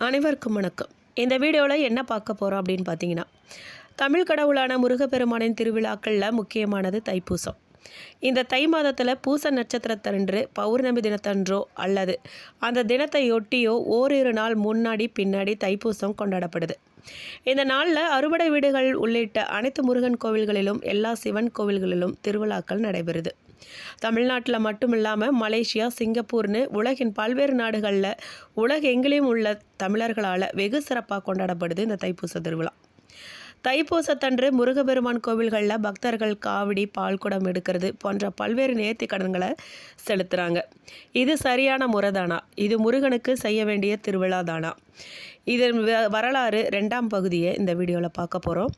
அனைவருக்கும் வணக்கம். இந்த வீடியோவில் என்ன பார்க்க போகிறோம் அப்படின்னு பார்த்தீங்கன்னா, தமிழ் கடவுளான முருகப்பெருமானின் திருவிழாக்களில் முக்கியமானது தைப்பூசம். இந்த தை மாதத்தில் பூச நட்சத்திரத்தன்று பௌர்ணமி தினத்தன்றோ அல்லது அந்த தினத்தையொட்டியோ ஓரிரு நாள் முன்னாடி பின்னாடி தைப்பூசம் கொண்டாடப்படுது. இந்த நாளில் அறுபடை வீடுகள் உள்ளிட்ட அனைத்து முருகன் கோவில்களிலும் எல்லா சிவன் கோவில்களிலும் திருவிழாக்கள் நடைபெறுது. தமிழ்நாட்டில் மட்டும் இல்லாமல் மலேசியா, சிங்கப்பூர்னு உலகின் பல்வேறு நாடுகளில் உலகெங்கிலும் உள்ள தமிழர்களால் வெகு சிறப்பாக கொண்டாடப்படுது இந்த தைப்பூச திருவிழா. தைப்பூசத்தன்று முருகப்பெருமான் கோவில்களில் பக்தர்கள் காவடி, பால்குடம் எடுக்கிறது போன்ற பல்வேறு நேர்த்தி கடன்களை செலுத்துகிறாங்க. இது சரியான முறை தானா? இது முருகனுக்கு செய்ய வேண்டிய திருவிழா தானா? இதன் வரலாறு 2ஆம் பகுதியை இந்த வீடியோவில் பார்க்க போகிறோம்.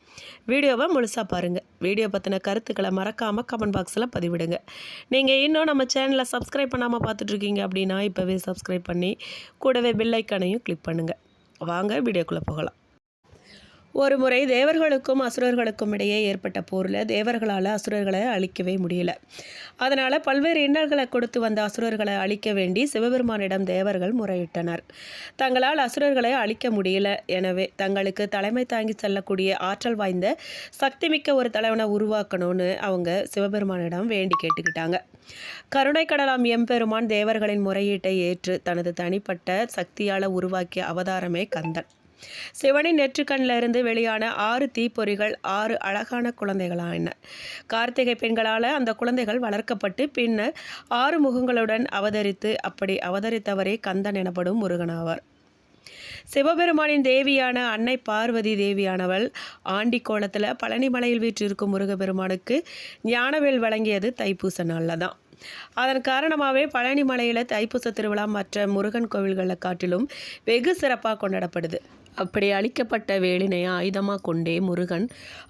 வீடியோவை முழுசாக பாருங்கள். வீடியோ பற்றின கருத்துக்களை மறக்காமல் கமெண்ட் பாக்ஸில் பதிவிடுங்க. நீங்கள் இன்னும் நம்ம சேனலை சப்ஸ்கிரைப் பண்ணாமல் பார்த்துட்ருக்கீங்க அப்படின்னா இப்போவே சப்ஸ்கிரைப் பண்ணி கூடவே பெல் ஐக்கானையும் கிளிக் பண்ணுங்கள். வாங்க வீடியோக்குள்ளே போகலாம். ஒரு முறை தேவர்களுக்கும் அசுரர்களுக்கும் இடையே ஏற்பட்ட போரில் தேவர்களால் அசுரர்களை அழிக்கவே முடியல. அதனால் பல்வேறு இன்னல்களை கொடுத்து வந்த அசுரர்களை அழிக்க வேண்டி சிவபெருமானிடம் தேவர்கள் முறையிட்டனர். தங்களால் அசுரர்களை அழிக்க முடியல, எனவே தங்களுக்கு தலைமை தாங்கி செல்லக்கூடிய ஆற்றல் வாய்ந்த சக்திமிக்க ஒரு தலைவனை உருவாக்கணும்னு அவங்க சிவபெருமானிடம் வேண்டி கேட்டுக்கிட்டாங்க. கருணை கடலாம் எம்பெருமான் தேவர்களின் முறையீட்டை ஏற்று தனது தனிப்பட்ட சக்தியால் உருவாக்கிய அவதாரமே கந்தன். சிவனின் நெற்றுக்கண்ணில் இருந்து வெளியான 6 தீப்பொறிகள் 6 அழகான குழந்தைகளாயின. கார்த்திகை பெண்களால் அந்த குழந்தைகள் வளர்க்கப்பட்டு பின்னர் 6 முகங்களுடன் அப்படி அவதரித்தவரே கந்தன் எனப்படும் முருகனாவார். சிவபெருமானின் தேவியான அன்னை பார்வதி தேவியானவள் ஆண்டி கோலத்தில் பழனிமலையில் வீற்றிருக்கும் முருகப்பெருமானுக்கு ஞானவேல் வழங்கியது தைப்பூச நாளில் தான். அதன் காரணமாகவே பழனி மலையில் தைப்பூச திருவிழா மற்ற முருகன் கோவில்களை காட்டிலும் வெகு சிறப்பாக கொண்டாடப்படுது. அப்படி அழிக்கப்பட்ட வேலினை ஆயுதமாக கொண்டே முருகன்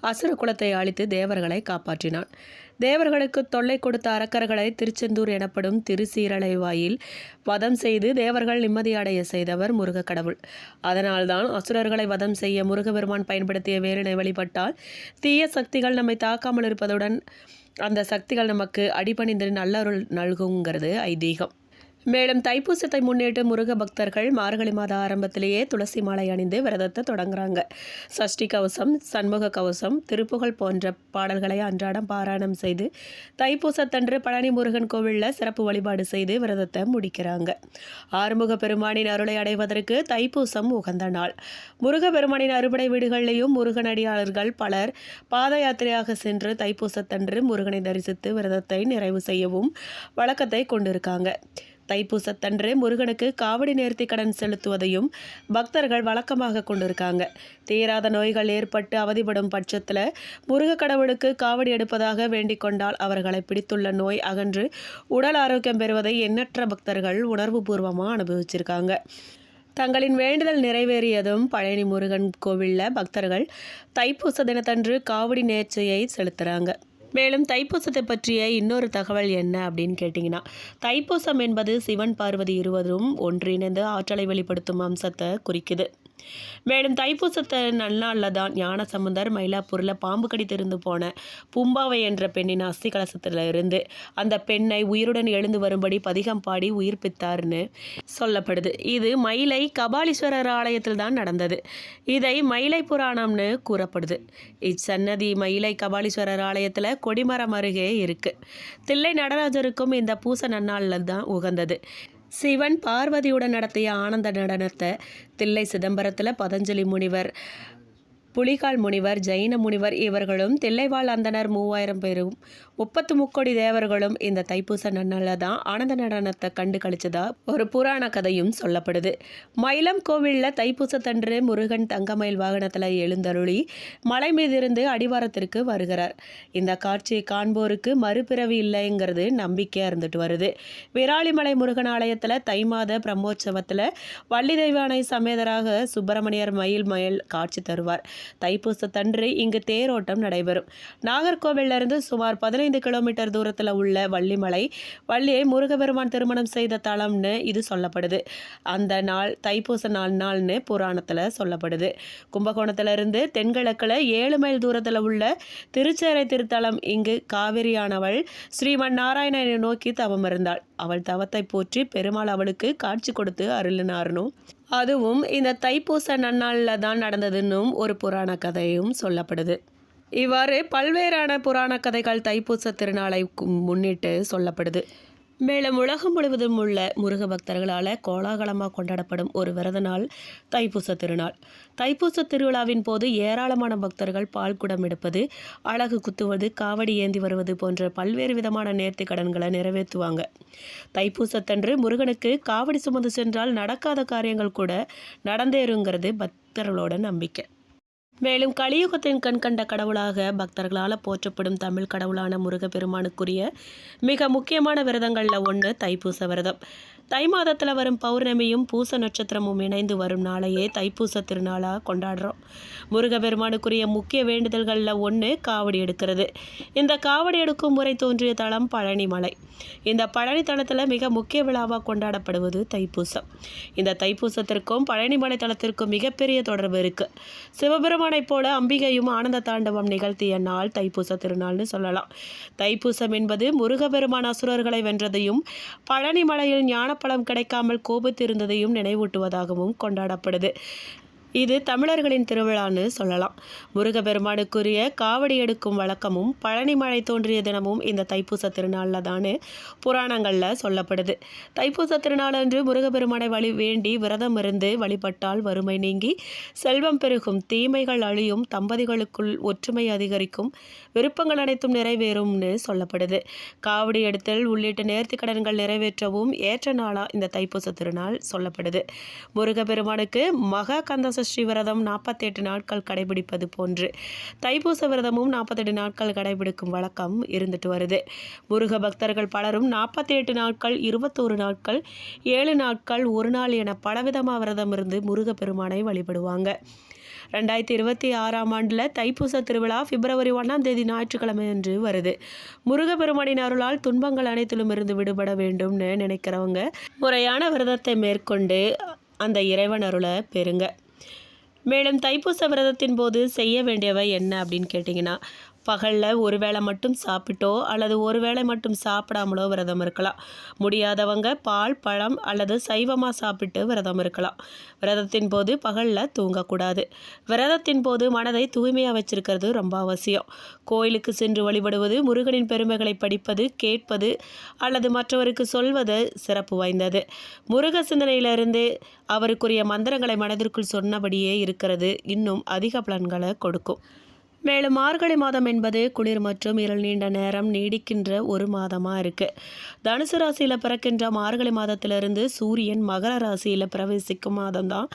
அசுர குலத்தை அழித்து தேவர்களை காப்பாற்றினான். தேவர்களுக்கு தொல்லை கொடுத்த அரக்கர்களை திருச்செந்தூர் எனப்படும் திருசீரலை வாயில் வதம் செய்து தேவர்கள் நிம்மதியடைய செய்தவர் முருக கடவுள். அதனால்தான் அசுரர்களை வதம் செய்ய முருகபெருமான் பயன்படுத்திய வேலினை வழிபட்டால் தீய சக்திகள் நம்மை தாக்காமல் இருப்பதுடன் அந்த சக்திகள் நமக்கு அடிபணிந்து நல்லருள் நல்குங்கிறது ஐதீகம். மேலும் தைப்பூசத்தை முன்னிட்டு முருக பக்தர்கள் மார்கழி மாத ஆரம்பத்திலேயே துளசி மாலை அணிந்து விரதத்தை தொடங்குறாங்க. சஷ்டி கவசம், சண்முக கவசம், திருப்புகழ் போன்ற பாடல்களை அன்றாடம் பாராயணம் செய்து தைப்பூசத்தன்று பழனி முருகன் கோவிலில் சிறப்பு வழிபாடு செய்து விரதத்தை முடிக்கிறாங்க. ஆறுமுக பெருமானின் அருளை அடைவதற்கு தைப்பூசம் உகந்த நாள். முருக பெருமானின் அறுபடை வீடுகளிலேயும் முருகன் அடியாளர்கள் பலர் பாத யாத்திரையாக சென்று தைப்பூசத்தன்று முருகனை தரிசித்து விரதத்தை நிறைவு செய்யவும் வழக்கத்தை கொண்டிருக்காங்க. தைப்பூசத்தன்று முருகனுக்கு காவடி நேர்த்தி கடன் செலுத்துவதையும் பக்தர்கள் வழக்கமாக கொண்டிருக்காங்க. தீராத நோய்கள் ஏற்பட்டு அவதிப்படும் பட்சத்தில் முருக கடவுளுக்கு காவடி எடுப்பதாக வேண்டிக் கொண்டால் அவர்களை பிடித்துள்ள நோய் அகன்று உடல் ஆரோக்கியம் பெறுவதை எண்ணற்ற பக்தர்கள் உணர்வுபூர்வமாக அனுபவிச்சிருக்காங்க. தங்களின் வேண்டுதல் நிறைவேறியதும் பழனி முருகன் கோவிலில் பக்தர்கள் தைப்பூச தினத்தன்று காவடி நேர்ச்சையை செலுத்துகிறாங்க. மேலும் தைப்பூசத்தை பற்றிய இன்னொரு தகவல் என்ன அப்படின்னு கேட்டிங்கன்னா, தைப்பூசம் என்பது சிவன் பார்வதி இருவரும் ஒன்றிணைந்து ஆற்றலை வெளிப்படுத்தும் அம்சத்தை குறிக்குது. மேலும் தைப்பூசத்தை நன்னாளில் தான் ஞானசம்பந்தர் மயிலாப்பூரில் பாம்பு கடித்திருந்து போன பூம்பாவை என்ற பெண்ணின் அஸ்தி கலசத்தில் இருந்து அந்த பெண்ணை உயிருடன் எழுந்து வரும்படி பதிகம் பாடி உயிர்ப்பித்தார்னு சொல்லப்படுது. இது மயிலை கபாலீஸ்வரர் ஆலயத்தில் தான் நடந்தது. இதை மயிலை புராணம்னு கூறப்படுது. இச்சன்னதி மயிலை கபாலீஸ்வரர் ஆலயத்தில் கொடிமரம் அருகே இருக்குது. தில்லை நடராஜருக்கும் இந்த பூச நன்னாளில் தான் உகந்தது. சிவன் பார்வதியுடன் நடத்திய ஆனந்த நடனத்தை தில்லை சிதம்பரத்தில் பதஞ்சலி முனிவர், புலிகால் முனிவர், ஜெயின முனிவர் இவர்களும் தில்லைவாழ் அந்தனர் 3000 பேரும் 33 தேவர்களும் இந்த தைப்பூச நன்னாளில் தான் ஆனந்த நடனத்தை கண்டு கழிச்சதா ஒரு புராண கதையும் சொல்லப்படுது. மயிலம் கோவிலில் தைப்பூசத்தன்று முருகன் தங்கமயில் வாகனத்தில் எழுந்தருளி மலை மீதிருந்து அடிவாரத்திற்கு வருகிறார். இந்த காட்சியை காண்போருக்கு மறுபிறவி இல்லைங்கிறது நம்பிக்கையாக இருந்துட்டு வருது. விராலிமலை முருகன் ஆலயத்தில் தை மாத பிரம்மோற்சவத்தில் வள்ளி தெய்வானை சமேதராக சுப்பிரமணியர் மயில் காட்சி தருவார். தைப்பூசத்தன்று இங்கு தேரோட்டம் நடைபெறும். நாகர்கோவிலிருந்து சுமார் 15 கிலோமீட்டர் தூரத்தில் உள்ள வள்ளியை முருகபெருமான் திருமணம் செய்த தலம்னு இது சொல்லப்படுது. அந்த நாள் தைப்பூச நாள்னு புராணத்தில் சொல்லப்படுது. கும்பகோணத்திலிருந்து தென்கிழக்கில் 7 மைல் தூரத்தில் உள்ள திருச்சேரை திருத்தலம். இங்கு காவிரியானவள் ஸ்ரீமன் நாராயணனை நோக்கி தவம் இருந்தாள். அவள் தவத்தை போற்றி பெருமாள் அவளுக்கு காட்சி கொடுத்து அருளினார்னும் அதுவும் இந்த தைப்பூச நன்னாளில் தான் நடந்ததுன்னும் ஒரு புராண கதையும் சொல்லப்படுது. இவ்வாறு பல்வேறான புராண கதைகள் தைப்பூச திருநாளை முன்னிட்டு சொல்லப்படுது. மேலும் உலகம் முழுவதும் உள்ள முருக பக்தர்களால் கோலாகலமாக கொண்டாடப்படும் ஒரு விரத நாள் தைப்பூச திருநாள். தைப்பூச திருவிழாவின் போது ஏராளமான பக்தர்கள் பால்குடம் எடுப்பது, அலகு குத்துவது, காவடி ஏந்தி வருவது போன்ற பல்வேறு விதமான நேர்த்தி கடன்களை நிறைவேற்றுவாங்க. தைப்பூசத்தன்று முருகனுக்கு காவடி சுமந்து சென்றால் நடக்காத காரியங்கள் கூட நடந்தேறுங்கிறது பக்தர்களோட நம்பிக்கை. மேலும் கலியுகத்தின் கண்கண்ட கடவுளாக பக்தர்களால் போற்றப்படும் தமிழ் கடவுளான முருகப்பெருமானுக்குரிய மிக முக்கியமான விரதங்களில் ஒன்று தைப்பூச விரதம். தை மாதத்தில் வரும் பௌர்ணமியும் பூச நட்சத்திரமும் இணைந்து வரும் நாளையே தைப்பூச திருநாளாக கொண்டாடுறோம். முருகப்பெருமானுக்குரிய முக்கிய வேண்டுதல்களில் ஒன்று காவடி எடுக்கிறது. இந்த காவடி எடுக்கும் முறை தோன்றிய தலம் பழனி மலை. இந்த பழனி தலத்தில் மிக முக்கிய விழாவாக கொண்டாடப்படுவது தைப்பூசம். இந்த தைப்பூசத்திற்கும் பழனி மலை தலத்திற்கும் மிகப்பெரிய தொடர்பு இருக்குது. சிவபெருமானைப் போல அம்பிகையும் ஆனந்த தாண்டவம் நிகழ்த்திய நாள் தைப்பூச திருநாள்னு சொல்லலாம். தைப்பூசம் என்பது முருகப்பெருமான் அசுரர்களை வென்றதையும் பழனி மலையில் ஞானப்பழம் கிடைக்காமல் கோபித்திருந்ததையும் நினைவூட்டுவதாகவும் கொண்டாடப்படுது. இது தமிழர்களின் திருவிழான்னு சொல்லலாம். முருகப்பெருமானுக்குரிய காவடி எடுக்கும் வழக்கமும் பழனி மலை தோன்றிய தினமும் இந்த தைப்பூச திருநாளில் தான் புராணங்களில் சொல்லப்படுது. தைப்பூச திருநாளன்று முருகப்பெருமானை வேண்டி விரதம் இருந்து வழிபட்டால் வறுமை நீங்கி செல்வம் பெருகும், தீமைகள் அழியும், தம்பதிகளுக்குள் ஒற்றுமை அதிகரிக்கும், விருப்பங்கள் அனைத்தும் நிறைவேறும்னு சொல்லப்படுது. காவடி எடுத்தல் உள்ளிட்ட நேர்த்தி கடன்கள் நிறைவேற்றவும் ஏற்ற நாளாக இந்த தைப்பூச திருநாள் சொல்லப்படுது. முருகப்பெருமானுக்கு மகா கந்த சஷ்டி விரதம் 48 நாட்கள் கடைபிடிப்பது போன்று தைப்பூச விரதமும் 48 நாட்கள் கடைபிடிக்கும் வழக்கம் இருந்துட்டு வருது. முருக பக்தர்கள் பலரும் 48 நாட்கள், 21 நாட்கள், 7 நாட்கள், ஒரு நாள் என பலவிதமாக விரதம் இருந்து முருகப்பெருமானை வழிபடுவாங்க. 2026ஆம் ஆண்டில் தைப்பூச திருவிழா பிப்ரவரி 1ஆம் தேதி ஞாயிற்றுக்கிழமை அன்று வருது. முருகப்பெருமானின் அருளால் துன்பங்கள் அனைத்திலும் இருந்து விடுபட வேண்டும்னு நினைக்கிறவங்க முறையான விரதத்தை மேற்கொண்டு அந்த இறைவன் அருளை பெறுங்க. மேலும் தைப்பூச விரதத்தின் போது செய்ய வேண்டியவை என்ன அப்படின்னு கேட்டிங்கன்னா, பகலில் ஒரு வேளை மட்டும் சாப்பிட்டோ அல்லது ஒரு வேளை மட்டும் சாப்பிடாமலோ விரதம் இருக்கலாம். முடியாதவங்க பால், பழம் அல்லது சைவமாக சாப்பிட்டு விரதம் இருக்கலாம். விரதத்தின் போது பகலில் தூங்கக்கூடாது. விரதத்தின் போது மனதை தூய்மையாக வச்சிருக்கிறது ரொம்ப அவசியம். கோயிலுக்கு சென்று வழிபடுவது, முருகனின் பெருமைகளை படிப்பது, கேட்பது அல்லது மற்றவருக்கு சொல்வது சிறப்பு வாய்ந்தது. முருக சிந்தனையிலிருந்து அவருக்குரிய மந்திரங்களை மனதிற்குள் சொன்னபடியே இருக்கிறது இன்னும் அதிக பலன்களை கொடுக்கும். மேலும் மார்கழி மாதம் என்பது குளிர் மற்றும் இருள் நீண்ட நேரம் நீடிக்கின்ற ஒரு மாதமாக இருக்குது. தனுசு ராசியில் பிறக்கின்ற மார்கழி மாதத்திலிருந்து சூரியன் மகர ராசியில் பிரவேசிக்கும் மாதம்தான்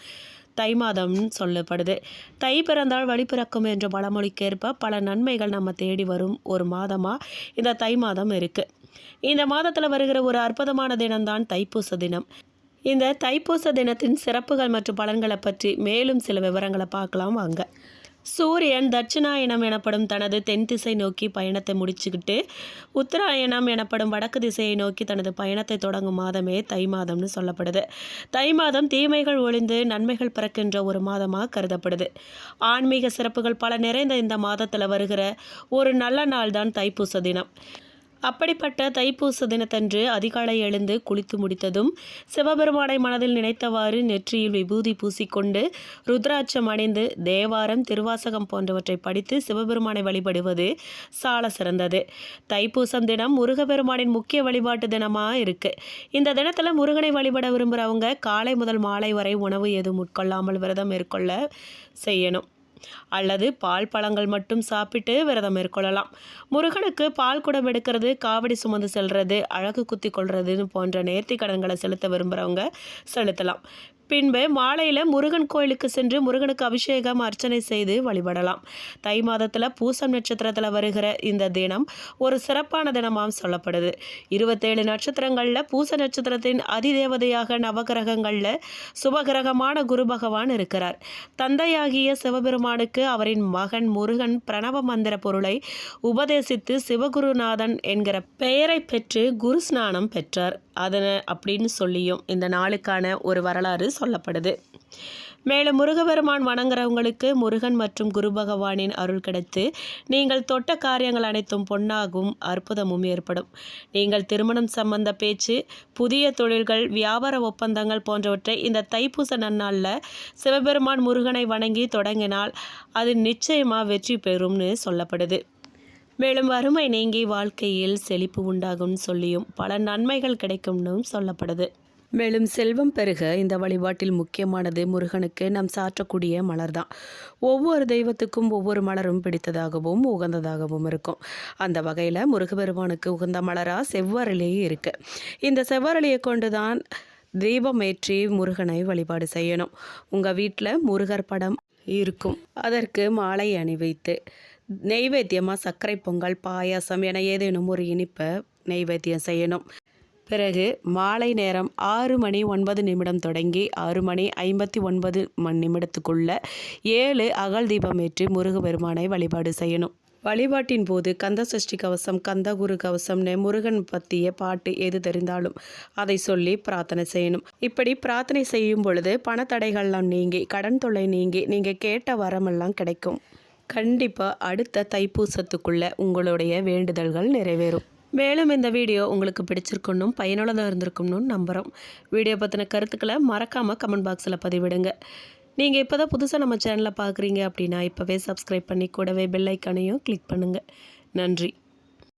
தை மாதம்னு சொல்லப்படுது. தை பிறந்தால் வழி பிறக்கும் என்ற பழமொழிக்கேற்ப பல நன்மைகள் நம்ம தேடி வரும் ஒரு மாதமாக இந்த தை மாதம் இருக்குது. இந்த மாதத்தில் வருகிற ஒரு அற்புதமான தினம்தான் தைப்பூச தினம். இந்த தைப்பூச தினத்தின் சிறப்புகள் மற்றும் பலன்களை பற்றி மேலும் சில விவரங்களை பார்க்கலாம் வாங்க. சூரியன் தட்சிணாயனம் எனப்படும் தனது தென் திசை நோக்கி பயணத்தை முடிச்சுக்கிட்டு உத்தராயணம் எனப்படும் வடக்கு திசையை நோக்கி தனது பயணத்தை தொடங்கும் மாதமே தை மாதம்னு சொல்லப்படுது. தை மாதம் தீமைகள் ஒழிந்து நன்மைகள் பிறக்கின்ற ஒரு மாதமாக கருதப்படுது. ஆன்மீக சிறப்புகள் பல நிறைந்த இந்த மாதத்தில் வருகிற ஒரு நல்ல நாள் தான் தைப்பூச தினம். அப்படிப்பட்ட தைப்பூச தினத்தன்று அதிகாலை எழுந்து குளித்து முடித்ததும் சிவபெருமானை மனதில் நினைத்தவாறு நெற்றியில் விபூதி பூசிக்கொண்டு ருத்ராட்சம் அணிந்து தேவாரம், திருவாசகம் போன்றவற்றை படித்து சிவபெருமானை வழிபடுவது சால சிறந்தது. தைப்பூசம் தினம் முருகப்பெருமானின் முக்கிய வழிபாட்டு தினமாக இருக்குது. இந்த தினத்தில் முருகனை வழிபட விரும்புகிறவங்க காலை முதல் மாலை வரை உணவு எதுவும் உட்கொள்ளாமல் விரதம் மேற்கொள்ள செய்யணும். அல்லது பால், பழங்கள் மட்டும் சாப்பிட்டு விரதம் மேற்கொள்ளலாம். முருகனுக்கு பால் குடம் எடுக்கிறது, காவடி சுமந்து செல்றது, அழகு குத்தி கொள்றது போன்ற நேர்த்தி கடன்களை செலுத்த விரும்புகிறவங்க செலுத்தலாம். பின்பு மாலையில் முருகன் கோயிலுக்கு சென்று முருகனுக்கு அபிஷேகம், அர்ச்சனை செய்து வழிபடலாம். தை மாதத்தில் பூசம் நட்சத்திரத்தில் வருகிற இந்த தினம் ஒரு சிறப்பான தினமாக சொல்லப்படுது. 27 நட்சத்திரங்களில் பூச நட்சத்திரத்தின் அதிதேவதையாக நவகிரகங்களில் சுபகிரகமான குரு பகவான் இருக்கிறார். தந்தையாகிய சிவபெருமானுக்கு அவரின் மகன் முருகன் பிரணவ மந்திர பொருளை உபதேசித்து சிவகுருநாதன் என்கிற பெயரை பெற்று குரு ஸ்நானம் பெற்றார். அதனை அப்படின்னு சொல்லியும் இந்த நாளுக்கான ஒரு வரலாறு சொல்லப்படுது. மேலும் முருகபெருமான் வணங்குறவங்களுக்கு முருகன் மற்றும் குரு பகவானின் அருள் கிடைத்து நீங்கள் தொட்ட காரியங்கள் அனைத்தும் பொன்னாகும் அற்புதமும் ஏற்படும். நீங்கள் திருமணம் சம்பந்த பேச்சு, புதிய தொழில்கள், வியாபார ஒப்பந்தங்கள் போன்றவற்றை இந்த தைப்பூச நன்னாளில் சிவபெருமான் முருகனை வணங்கி தொடங்கினால் அது நிச்சயமாக வெற்றி பெறும்னு சொல்லப்படுது. மேலும் வறுமை நீங்கி வாழ்க்கையில் செழிப்பு உண்டாகும்னு சொல்லியும் பல நன்மைகள் கிடைக்கும்னு சொல்லப்படுது. மேலும் செல்வம் பெருக இந்த வழிபாட்டில் முக்கியமானது முருகனுக்கு நாம் சாற்றக்கூடிய மலர் தான். ஒவ்வொரு தெய்வத்துக்கும் ஒவ்வொரு மலரும் பிடித்ததாகவும் உகந்ததாகவும் இருக்கும். அந்த வகையில் முருகபெருமானுக்கு உகந்த மலராக செவ்வரளியே இருக்குது. இந்த செவ்வரளியை கொண்டு தான் தீபமேற்றி முருகனை வழிபாடு செய்யணும். உங்கள் வீட்டில் முருகர் படம் இருக்கும். அதற்கு மாலை அணிவித்து நெய்வேத்தியமாக சர்க்கரை பொங்கல், பாயாசம் என ஏதேனும் ஒரு இனிப்பை நெய்வேத்தியம் செய்யணும். பிறகு மாலை நேரம் 6:09 தொடங்கி 6:59 7 அகல் தீபமேற்றி முருகபெருமானை வழிபாடு செய்யணும். வழிபாட்டின் போது கந்த சஷ்டி கவசம், கந்தகுரு கவசம்னு முருகன் பற்றிய பாட்டு எது தெரிந்தாலும் அதை சொல்லி பிரார்த்தனை செய்யணும். இப்படி பிரார்த்தனை செய்யும் பொழுது பணத்தடைகள்லாம் நீங்கி, கடன் தொல்லை நீங்கி, நீங்கள் கேட்ட வரமெல்லாம் கிடைக்கும். கண்டிப்பாக அடுத்த தைப்பூசத்துக்குள்ளே உங்களுடைய வேண்டுதல்கள் நிறைவேறும். மேலும் இந்த வீடியோ உங்களுக்கு பிடிச்சிருக்கணும், பயனுள்ளதாக இருந்திருக்கும்னு நம்புகிறோம். வீடியோ பற்றின கருத்துக்களை மறக்காமல் கமெண்ட் பாக்ஸில் பதிவிடுங்க. நீங்கள் இப்போ தான் புதுசாக நம்ம சேனலை பார்க்குறீங்க அப்படின்னா இப்போவே சப்ஸ்கிரைப் பண்ணி கூடவே பெல் ஐக்கானையும் கிளிக் பண்ணுங்கள். நன்றி.